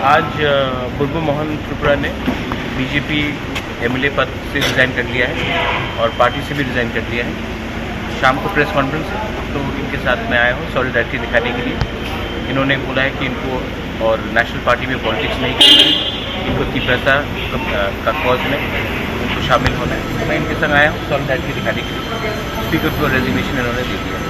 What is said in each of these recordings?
आज बुलबुल मोहन त्रिपुरा ने BJP MLA पद से रिज़ाइन कर लिया है और पार्टी से भी रिज़ाइन कर लिया है। शाम को प्रेस कॉन्फ्रेंस है तो इनके साथ मैं आया हूँ सॉलिडारिटी दिखाने के लिए। इन्होंने बोला है कि इनको और नेशनल पार्टी में पॉलिटिक्स नहीं करना है, इनको तीव्रता का कॉज में उनको शामिल होना है। तो मैं इनके संग आया हूँ सॉलिडारिटी दिखाने के लिए। स्पीकर को रेजिग्नेशन इन्होंने दे दिया।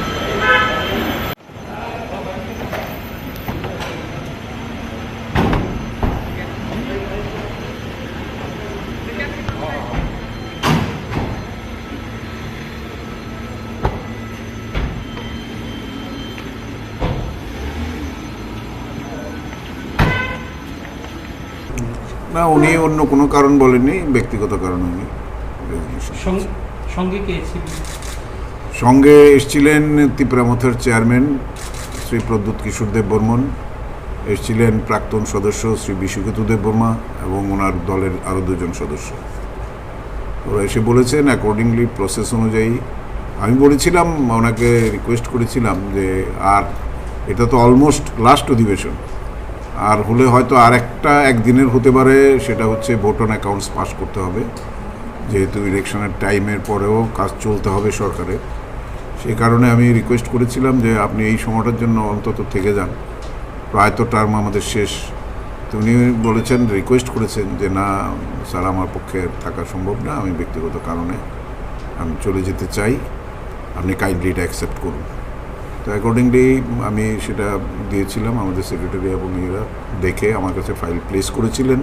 না, উনি অন্য কোনো কারণ বলেননি, ব্যক্তিগত কারণ। উনি সঙ্গে এসেছিলেন ত্রিপুরা মথের চেয়ারম্যান শ্রী প্রদ্যুৎ কিশোর দেব বর্মন, এসেছিলেন প্রাক্তন সদস্য শ্রী বিশ্বকেতু দেব বর্মা এবং ওনার দলের আরও দুজন সদস্য। ওরা এসে বলেছেন অ্যাকর্ডিংলি প্রসেস অনুযায়ী। আমি বলেছিলাম, ওনাকে রিকোয়েস্ট করেছিলাম যে আর এটা তো অলমোস্ট লাস্ট অধিবেশন, আর হলে হয়তো আর একটা একদিনের হতে পারে, সেটা হচ্ছে ভোট অন অ্যাকাউন্টস পাস করতে হবে, যেহেতু ইলেকশনের টাইমের পরেও কাজ চলতে হবে সরকারের। সেই কারণে আমি রিকোয়েস্ট করেছিলাম যে আপনি এই সময়টার জন্য অন্তত থেকে যান, প্রায় তো টার্ম আমাদের শেষ। তো উনি বলেছেন, রিকোয়েস্ট করেছেন যে না স্যার, আমার পক্ষে থাকা সম্ভব না, আমি ব্যক্তিগত কারণে আমি চলে যেতে চাই, আপনি কাইন্ডলি এটা অ্যাকসেপ্ট করুন। তো অ্যাকর্ডিংলি আমি সেটা দিয়েছিলাম। আমাদের সেক্রেটারি এবং এরা দেখে আমার কাছে ফাইল প্লেস করেছিলেন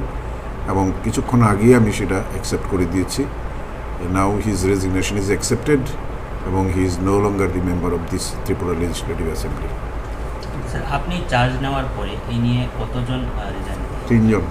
এবং কিছুক্ষণ আগেই আমি সেটা অ্যাকসেপ্ট করে দিয়েছি। Now his resignation is accepted এবং he is no longer the member of this Tripura legislative assembly. Sir, আপনি চার্জ নেওয়ার পরে এই নিয়ে কতজন রিজাইন? 3 জন।